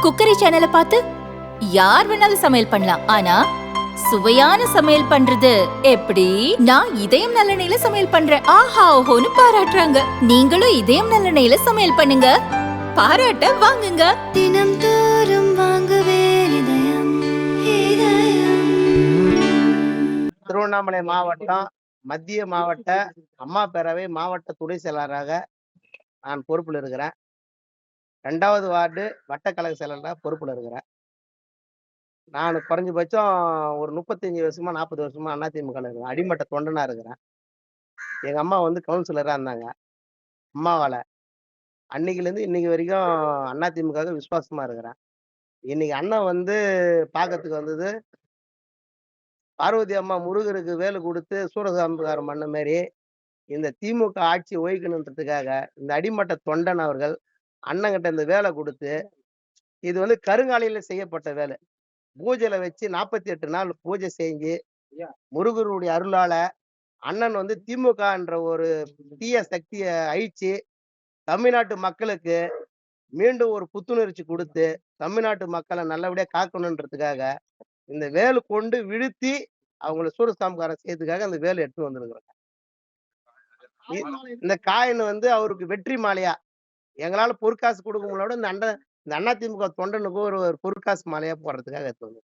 Cookery சேனலை பார்த்து யார் வேணாலும் சமையல் பண்ணலாம். ஆனா சுவையான சமையல் பண்றது எப்படி? நான் இதயம் நல்லெண்ணெயில சமையல் பண்றேன். ஆஹா ஓஹோன்னு பாராட்டுறாங்க. நீங்களும் இதயம் நல்லெண்ணெயில சமையல் பண்ணுங்க, பாராட்ட வாங்குங்க. தினம் தோறும் வாங்குவே இதயம் இதயம். திருவண்ணாமலை மாவட்டம் மத்திய மாவட்ட அம்மா பேரவை மாவட்ட துணை செயலாளராக நான் பொறுப்பில் இருக்கிறேன். 2வது வார்டு வட்டக்கழக செயலாளராக பொறுப்பில் இருக்கிறேன். நான் குறைஞ்சபட்சம் ஒரு 35 வருஷமா 40 வருஷமா அதிமுக இருக்கிறேன். அடிமட்ட தொண்டனா இருக்கிறேன். எங்க அம்மா வந்து கவுன்சிலரா இருந்தாங்க. அம்மாவால அன்னைக்குலேருந்து இன்னைக்கு வரைக்கும் அதிமுக விசுவாசமா இருக்கிறேன். இன்னைக்கு அண்ணன் வந்து பார்க்கறதுக்கு வந்தது பார்வதி அம்மா முருகருக்கு வேலு கொடுத்து சூரசம்ஹாரம் பண்ண மாதிரி இந்த திமுக ஆட்சி ஒழிக்கணுன்றதுக்காக இந்த அடிமட்ட தொண்டன் அவர்கள் அண்ணங்கிட்ட இந்த வேலை கொடுத்து, இது வந்து கருங்காலியில செய்யப்பட்ட வேலை. பூஜையில வச்சு 48 நாள் பூஜை செஞ்சு முருகருடைய அருளால அண்ணன் வந்து திமுக என்ற ஒரு தீய சக்தியை அழிச்சு தமிழ்நாட்டு மக்களுக்கு மீண்டும் ஒரு புத்துணர்ச்சி கொடுத்து தமிழ்நாட்டு மக்களை நல்லபடியா காக்கணுன்றதுக்காக இந்த வேலு கொண்டு விழுத்தி அவங்கள சூரசம்ஹாரம் செய்யறதுக்காக அந்த வேலை எடுத்து வந்திருக்கிறாங்க. இந்த காயின் வந்து அவருக்கு வெற்றி மாலையா, எங்களால பொற்காசு கொடுக்க முடியல, இந்த அதிமுக தொண்டனுக்கு ஒரு பொற்காசு மாலையா போடுறதுக்காக எடுத்து வந்தோம்.